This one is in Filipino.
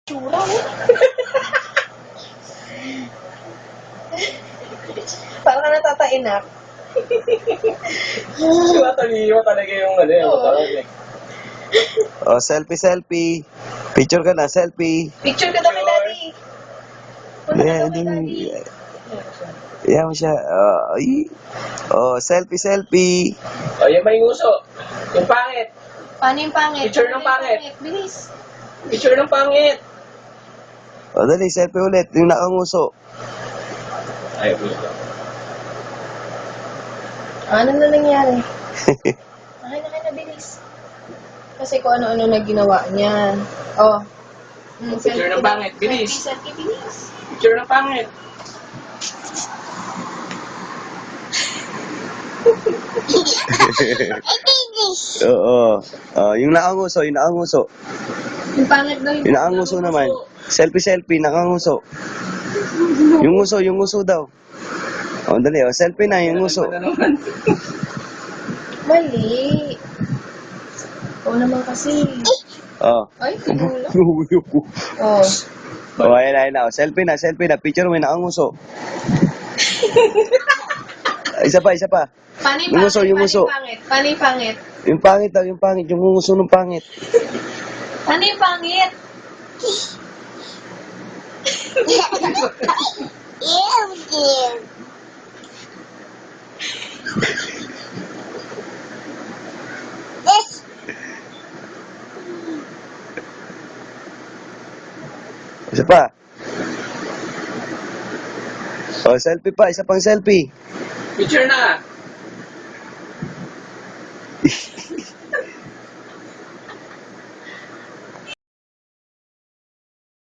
Tsura, oh. Parang ka natatainak. Mataliwa talaga yung ano yung motor eh. Oh, selfie. Picture ka na, selfie. Picture ka daw kay daddy. Punta ka daw kay daddy. Yan mo siya. Ay. Oh, selfie. O, yung may nguso. Yung pangit. Paano yung pangit? Picture ng pangit. Bilis. Picture ng pangit. Oh, dali, selfie ulit. Yung nakanguso. Ay, gusto. Ano na nangyari? Akin na, bilis. Kasi kung ano-ano na ginawa niya. Oh. Picture ng pangit, bilis. Selfie, bilis. Picture ng pangit. Oo. Yung nakanguso. Yung pangit daw Yung nakanguso naman. Selfie, nakanguso. Yung nguso daw. Oh, dali. Oh, selfie na, yung nguso. Mali. Oo naman kasi. Oh. Ay, tinula. Nahulog ko. Oh. Oh, ayun na. Oh, selfie na. Picture mo, yung nakanguso. Isa pa. Paano yung Yung nguso, pangit? yung nguso. Paano yung pangit? Yung pangit daw, yung nguso ng pangit. Paano yung pangit? Isa pa. Oh, selfie pa. Isa pang selfie. Picture na.